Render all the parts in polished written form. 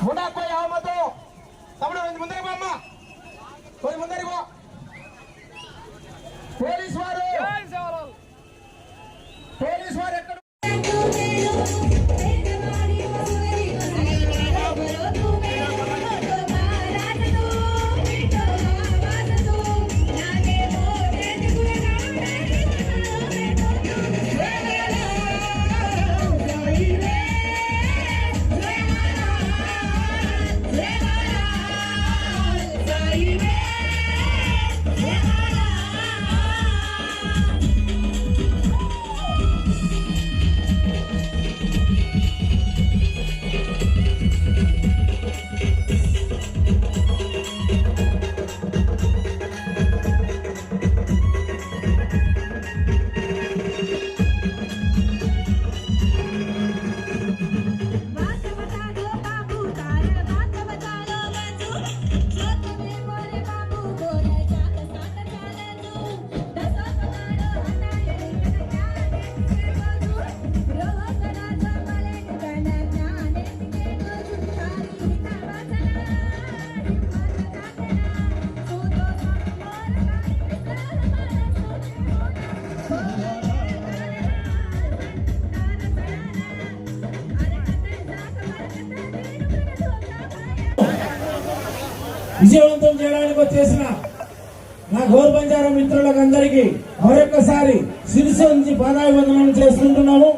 कोई आवमत तमड़ मुंदर कोई मुंदर పోలీస్ వారు ఎక్కడ విజయవంతం చేయడానికి వచ్చేసిన నా గోర్ బంజారా మిత్రులకు అందరికీ మరొకసారి శిరస్సు నుంచి పాదాభివందనం చేసుకుంటున్నాము.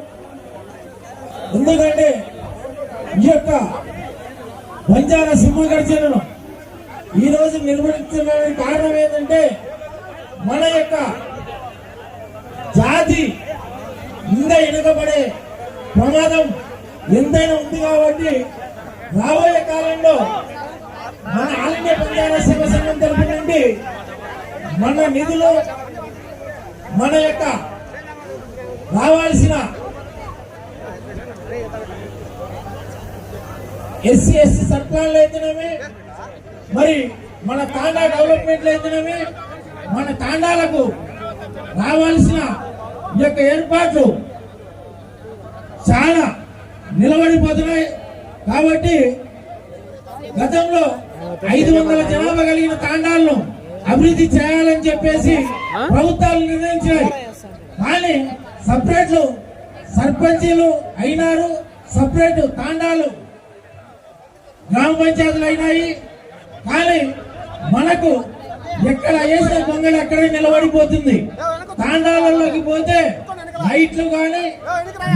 ఎందుకంటే ఈ యొక్క బంజారా సింహగర్జనను ఈ రోజు నిర్వహించడానికి కారణం ఏంటంటే మన యొక్క జాతి ఇంకా వెనుకబడే ప్రమాదం ఎంతైనా ఉంది కాబట్టి రాబోయే కాలంలో మన ఆల్ ఇండియా బంజారా సేవా సంఘం తరఫు నుండి మన నిధులు మన యొక్క రావాల్సిన ఎస్సీ సర్కార్లు అయితేనేమి మరి మన తాండా డెవలప్మెంట్లు అయితేనేమి మన తాండాలకు రావాల్సిన ఈ యొక్క ఏర్పాట్లు చాలా నిలబడిపోతున్నాయి. కాబట్టి గతంలో 500 జనాభా కలిగిన తాండాలను అభివృద్ధి చేయాలని చెప్పేసి ప్రభుత్వాలు నిర్ణయించాయి. కానీ సపరేట్లు సర్పంచీలు అయినారు, సపరేట్ తాండాలు గ్రామ పంచాయతీలు అయినాయి. కానీ మనకు ఎక్కడ వేసిన పొంగలు అక్కడే నిలబడిపోతుంది. తాండాలలోకి పోతే లైట్లు కానీ,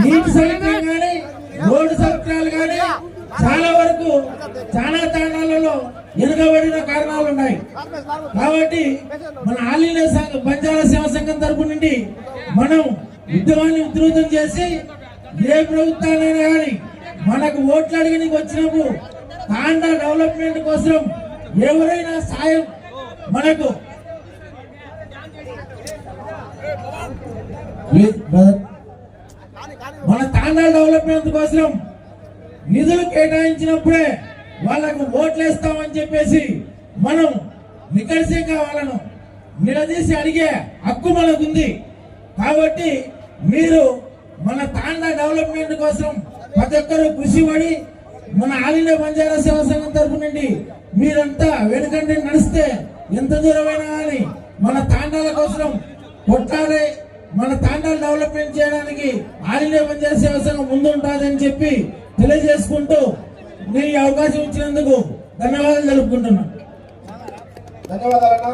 నీటి సౌకర్యం కానీ, రోడ్డు సౌకర్యాలు కానీ చాలా వరకు చాలా తాండాలలో వెనుకబడిన కారణాలు ఉన్నాయి. కాబట్టి మన ఆల్ ఇండియా బంజారా సేవా సంఘం తరపు నుండి మనం ఉద్యమాన్ని ఉధృతం చేసి ఏ ప్రభుత్వాలైనా కానీ మనకు ఓట్లు అడిగనికి వచ్చినప్పుడు తాండా డెవలప్మెంట్ కోసం ఎవరైనా సాయం మనకు మన తాండా డెవలప్మెంట్ కోసం నిధులు కేటాయించినప్పుడే వాళ్లకు ఓట్లు వేస్తామని చెప్పేసి మనం నికర్షంగా వాళ్ళను నిలదీసి అడిగే హక్కు మనకుంది. కాబట్టి మీరు మన తాండా డెవలప్మెంట్ కోసం ప్రతి ఒక్కరూ కృషి పడి మన ఆల్ ఇండియా బంజారా సేవా సంఘం తరఫు నుండి మీరంతా వెనుకంటే నడిస్తే ఎంత దూరమైనా కానీ మన తాండాల కోసం కొట్లాడే మన తాండాలు డెవలప్మెంట్ చేయడానికి ఆల్ ఇండియా బంజారా సేవా సంఘం ముందుంటుందని చెప్పి తెలియజేసుకుంటూ నేను ఈ అవకాశం ఇచ్చినందుకు ధన్యవాదాలు తెలుపుకుంటున్నాను. ధన్యవాదాలన్నా.